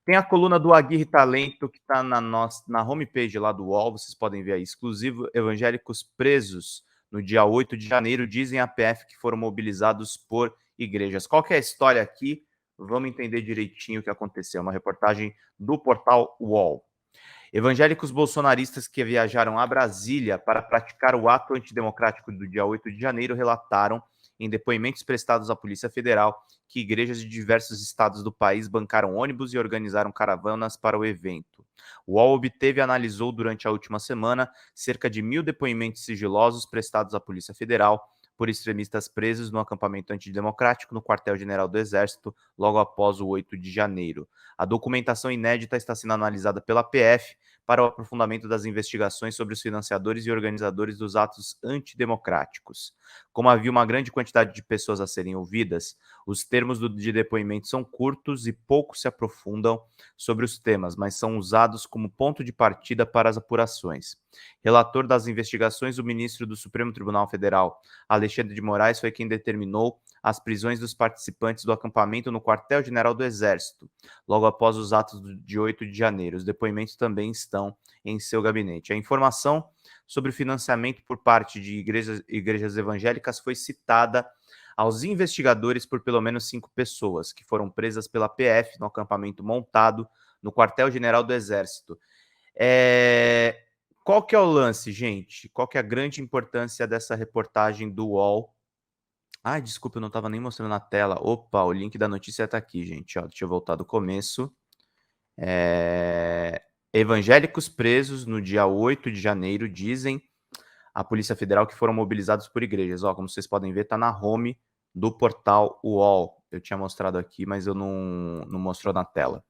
Tem a coluna do Aguirre Talento, que está na homepage lá do UOL, vocês podem ver aí, exclusivo, evangélicos presos no dia 8 de janeiro, dizem a PF que foram mobilizados por igrejas. Qual que é a história aqui? Vamos entender direitinho o que aconteceu. Uma reportagem do portal UOL. Evangélicos bolsonaristas que viajaram a Brasília para praticar o ato antidemocrático do dia 8 de janeiro relataram, em depoimentos prestados à Polícia Federal, que igrejas de diversos estados do país bancaram ônibus e organizaram caravanas para o evento. O UOL obteve e analisou durante a última semana cerca de 1.000 depoimentos sigilosos prestados à Polícia Federal por extremistas presos no acampamento antidemocrático no quartel-general do Exército, logo após o 8 de janeiro. A documentação inédita está sendo analisada pela PF para o aprofundamento das investigações sobre os financiadores e organizadores dos atos antidemocráticos. Como havia uma grande quantidade de pessoas a serem ouvidas, os termos de depoimento são curtos e pouco se aprofundam sobre os temas, mas são usados como ponto de partida para as apurações. Relator das investigações, o ministro do Supremo Tribunal Federal, Alexandre de Moraes, foi quem determinou as prisões dos participantes do acampamento no quartel-general do Exército, logo após os atos de 8 de janeiro. Os depoimentos também estão em seu gabinete. A informação sobre o financiamento por parte de igrejas evangélicas foi citada aos investigadores por pelo menos 5 pessoas, que foram presas pela PF no acampamento montado no quartel-general do Exército. Qual que é o lance, gente? Qual que é a grande importância dessa reportagem do UOL? Ai, desculpa, eu não estava nem mostrando na tela. Opa, o link da notícia está aqui, gente. Ó, deixa eu voltar do começo. Evangélicos presos no dia 8 de janeiro, dizem a Polícia Federal que foram mobilizados por igrejas. Ó, como vocês podem ver, está na home do portal UOL. Eu tinha mostrado aqui, mas eu não mostrou na tela.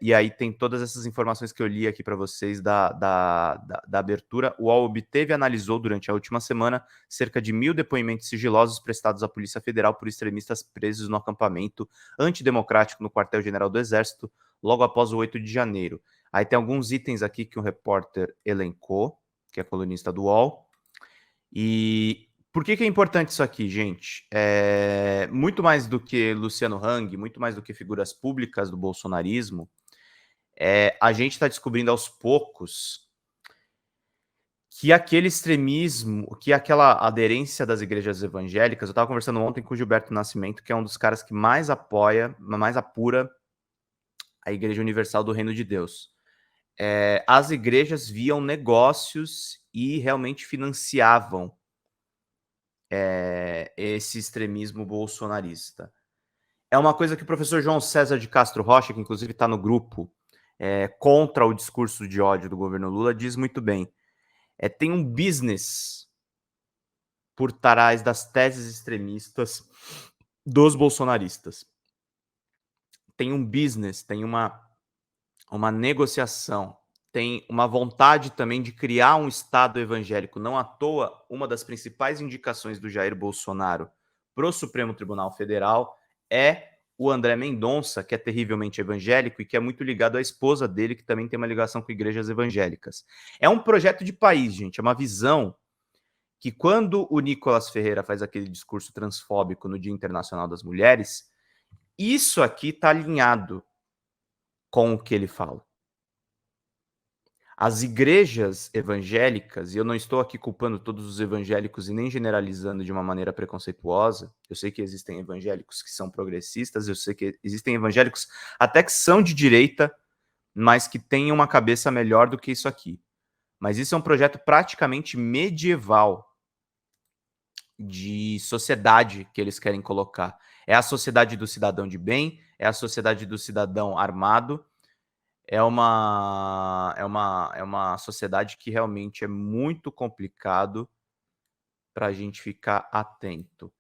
E aí tem todas essas informações que eu li aqui para vocês da abertura. O UOL obteve e analisou durante a última semana cerca de 1.000 depoimentos sigilosos prestados à Polícia Federal por extremistas presos no acampamento antidemocrático no quartel-general do Exército, logo após o 8 de janeiro. Aí tem alguns itens aqui que o repórter elencou, que é colunista do UOL. E por que é importante isso aqui, gente? Muito mais do que Luciano Hang, muito mais do que figuras públicas do bolsonarismo, a gente está descobrindo aos poucos que aquele extremismo, que aquela aderência das igrejas evangélicas, eu estava conversando ontem com o Gilberto Nascimento, que é um dos caras que mais apoia, mais apura a Igreja Universal do Reino de Deus. As igrejas viam negócios e realmente financiavam esse extremismo bolsonarista. É uma coisa que o professor João César de Castro Rocha, que inclusive está no grupo contra o discurso de ódio do governo Lula, diz muito bem. Tem um business por trás das teses extremistas dos bolsonaristas. Tem um business, tem uma negociação, tem uma vontade também de criar um Estado evangélico. Não à toa, uma das principais indicações do Jair Bolsonaro para o Supremo Tribunal Federal é o André Mendonça, que é terrivelmente evangélico e que é muito ligado à esposa dele, que também tem uma ligação com igrejas evangélicas. É um projeto de país, gente, é uma visão que quando o Nicolas Ferreira faz aquele discurso transfóbico no Dia Internacional das Mulheres, isso aqui está alinhado com o que ele fala. As igrejas evangélicas, e eu não estou aqui culpando todos os evangélicos e nem generalizando de uma maneira preconceituosa, eu sei que existem evangélicos que são progressistas, eu sei que existem evangélicos até que são de direita, mas que têm uma cabeça melhor do que isso aqui. Mas isso é um projeto praticamente medieval de sociedade que eles querem colocar. É a sociedade do cidadão de bem, é a sociedade do cidadão armado, é uma sociedade que realmente é muito complicado para a gente ficar atento.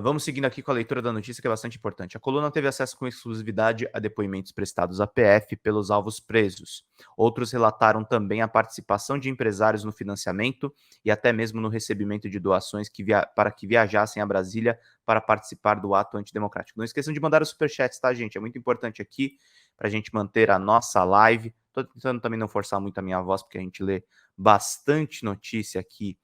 Vamos seguindo aqui com a leitura da notícia, que é bastante importante. A coluna teve acesso com exclusividade a depoimentos prestados à PF pelos alvos presos. Outros relataram também a participação de empresários no financiamento e até mesmo no recebimento de doações para que viajassem a Brasília para participar do ato antidemocrático. Não esqueçam de mandar os superchats, tá, gente? É muito importante aqui para a gente manter a nossa live. Estou tentando também não forçar muito a minha voz, porque a gente lê bastante notícia aqui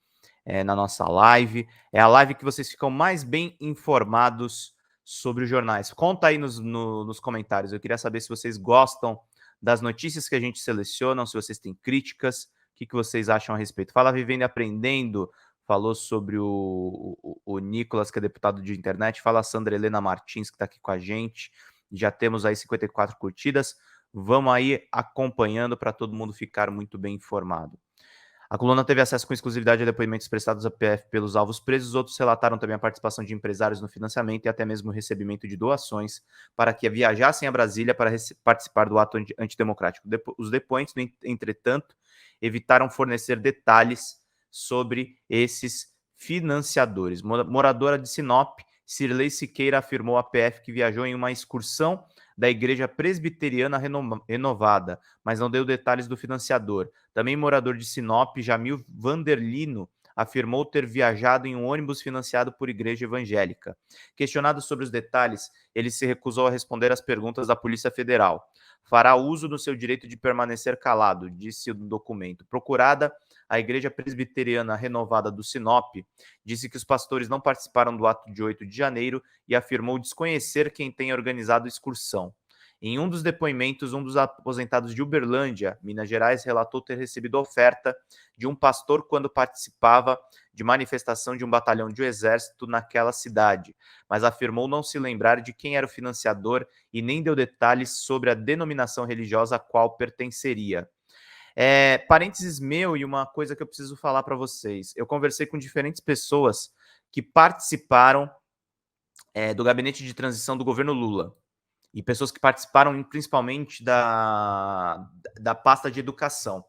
na nossa live. É a live que vocês ficam mais bem informados sobre os jornais. Conta aí nos comentários. Eu queria saber se vocês gostam das notícias que a gente seleciona, se vocês têm críticas, o que vocês acham a respeito. Fala Vivendo e Aprendendo, falou sobre o Nicolas, que é deputado de internet. Fala a Sandra Helena Martins, que está aqui com a gente. Já temos aí 54 curtidas. Vamos aí acompanhando para todo mundo ficar muito bem informado. A coluna teve acesso com exclusividade a depoimentos prestados à PF pelos alvos presos. Outros relataram também a participação de empresários no financiamento e até mesmo o recebimento de doações para que viajassem a Brasília para participar do ato antidemocrático. Os depoentes, entretanto, evitaram fornecer detalhes sobre esses financiadores. Moradora de Sinop, Cirlei Siqueira afirmou à PF que viajou em uma excursão da Igreja Presbiteriana Renovada, mas não deu detalhes do financiador. Também morador de Sinop, Jamil Vanderlino, afirmou ter viajado em um ônibus financiado por igreja evangélica. Questionado sobre os detalhes, ele se recusou a responder às perguntas da Polícia Federal. Fará uso do seu direito de permanecer calado, disse o documento. Procurada, a Igreja Presbiteriana Renovada do Sinop disse que os pastores não participaram do ato de 8 de janeiro e afirmou desconhecer quem tenha organizado a excursão. Em um dos depoimentos, um dos aposentados de Uberlândia, Minas Gerais, relatou ter recebido oferta de um pastor quando participava de manifestação de um batalhão de exército naquela cidade, mas afirmou não se lembrar de quem era o financiador e nem deu detalhes sobre a denominação religiosa a qual pertenceria. Parênteses meu e uma coisa que eu preciso falar para vocês. Eu conversei com diferentes pessoas que participaram do gabinete de transição do governo Lula e pessoas que participaram principalmente da pasta de educação.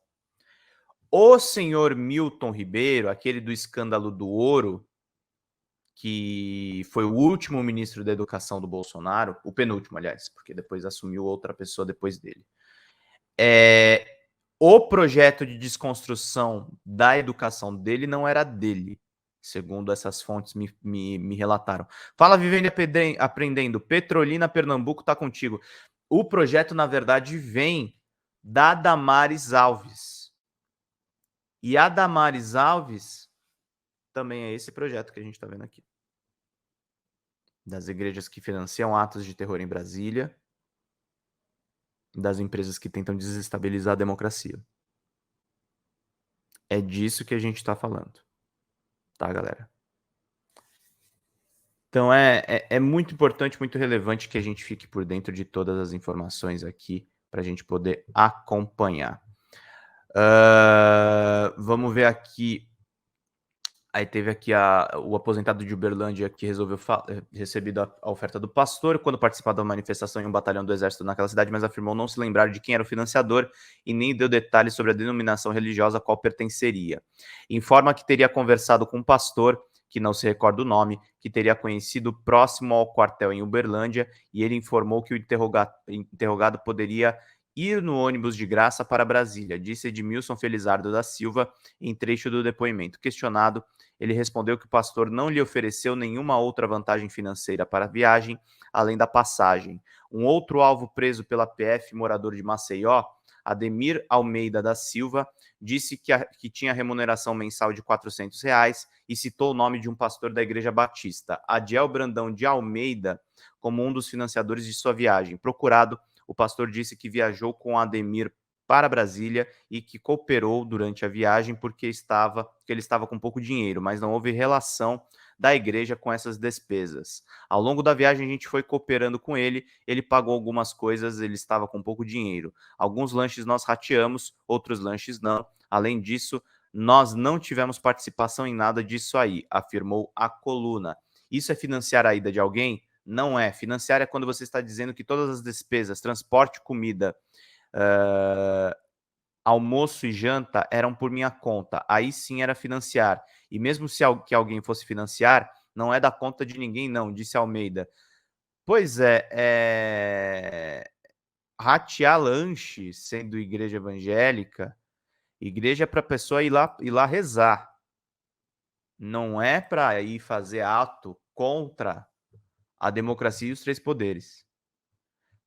O senhor Milton Ribeiro, aquele do escândalo do ouro, que foi o último ministro da educação do Bolsonaro, o penúltimo, aliás, porque depois assumiu outra pessoa depois dele. O projeto de desconstrução da educação dele não era dele, segundo essas fontes me relataram. Fala Vivendo e Aprendendo, Petrolina, Pernambuco, tá contigo. O projeto, na verdade, vem da Damares Alves. E a Damares Alves também é esse projeto que a gente está vendo aqui. Das igrejas que financiam atos de terror em Brasília, das empresas que tentam desestabilizar a democracia. É disso que a gente está falando. Tá, galera? Então é muito importante, muito relevante que a gente fique por dentro de todas as informações aqui para a gente poder acompanhar. Vamos ver aqui. Aí teve aqui o aposentado de Uberlândia que resolveu recebido a oferta do pastor quando participava da manifestação em um batalhão do exército naquela cidade, mas afirmou não se lembrar de quem era o financiador e nem deu detalhes sobre a denominação religiosa a qual pertenceria. Informa que teria conversado com um pastor, que não se recorda o nome, que teria conhecido próximo ao quartel em Uberlândia, e ele informou que o interrogado poderia ir no ônibus de graça para Brasília, disse Edmilson Felizardo da Silva em trecho do depoimento. Questionado, ele respondeu que o pastor não lhe ofereceu nenhuma outra vantagem financeira para a viagem, além da passagem. Um outro alvo preso pela PF, morador de Maceió, Ademir Almeida da Silva, disse que tinha remuneração mensal de R$400 e citou o nome de um pastor da Igreja Batista, Adiel Brandão de Almeida, como um dos financiadores de sua viagem. Procurado, o pastor disse que viajou com Ademir para Brasília e que cooperou durante a viagem porque ele estava com pouco dinheiro, mas não houve relação da igreja com essas despesas. Ao longo da viagem a gente foi cooperando com ele pagou algumas coisas, ele estava com pouco dinheiro. Alguns lanches nós rateamos, outros lanches não. Além disso, nós não tivemos participação em nada disso aí, afirmou a coluna. Isso é financiar a ida de alguém? Não é. Financiar é quando você está dizendo que todas as despesas, transporte, comida, almoço e janta eram por minha conta. Aí sim era financiar. E mesmo se que alguém fosse financiar, não é da conta de ninguém, não, disse Almeida. Pois ratear lanche, sendo igreja evangélica, igreja é para a pessoa ir lá rezar. Não é para ir fazer ato contra a democracia e os três poderes.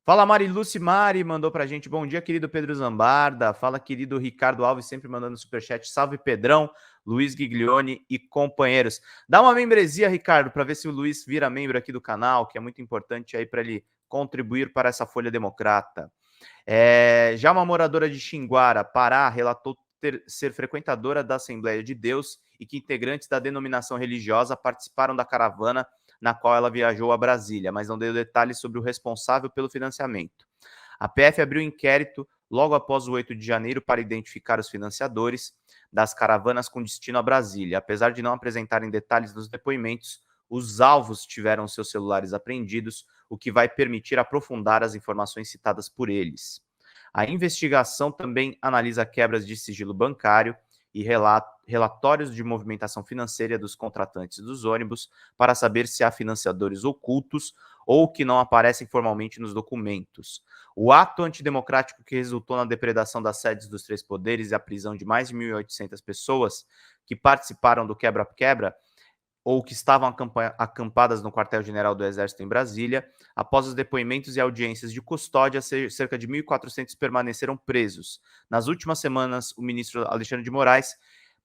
Fala Mariluce Mari, mandou pra gente. Bom dia, querido Pedro Zambarda. Fala, querido Ricardo Alves, sempre mandando superchat. Salve, Pedrão, Luiz Giglione e companheiros. Dá uma membresia, Ricardo, para ver se o Luiz vira membro aqui do canal, que é muito importante aí para ele contribuir para essa Folha Democrata. Já uma moradora de Xinguara, Pará, relatou ser frequentadora da Assembleia de Deus e que integrantes da denominação religiosa participaram da caravana na qual ela viajou a Brasília, mas não deu detalhes sobre o responsável pelo financiamento. A PF abriu inquérito logo após o 8 de janeiro para identificar os financiadores das caravanas com destino a Brasília. Apesar de não apresentarem detalhes dos depoimentos, os alvos tiveram seus celulares apreendidos, o que vai permitir aprofundar as informações citadas por eles. A investigação também analisa quebras de sigilo bancário e relatórios de movimentação financeira dos contratantes dos ônibus para saber se há financiadores ocultos ou que não aparecem formalmente nos documentos. O ato antidemocrático que resultou na depredação das sedes dos três poderes e a prisão de mais de 1.800 pessoas que participaram do quebra-quebra ou que estavam acampadas no quartel-general do Exército em Brasília. Após os depoimentos e audiências de custódia, cerca de 1.400 permaneceram presos. Nas últimas semanas, o ministro Alexandre de Moraes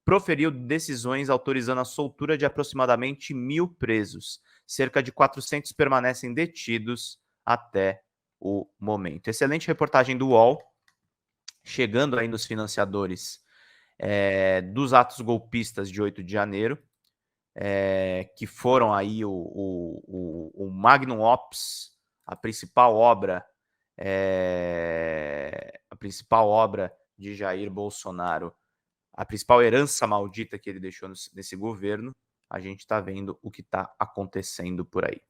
proferiu decisões autorizando a soltura de aproximadamente 1.000 presos. Cerca de 400 permanecem detidos até o momento. Excelente reportagem do UOL, chegando aí nos financiadores dos atos golpistas de 8 de janeiro, que foram aí o Magnum Opus, a principal obra de Jair Bolsonaro, a principal herança maldita que ele deixou nesse governo. A gente está vendo o que está acontecendo por aí.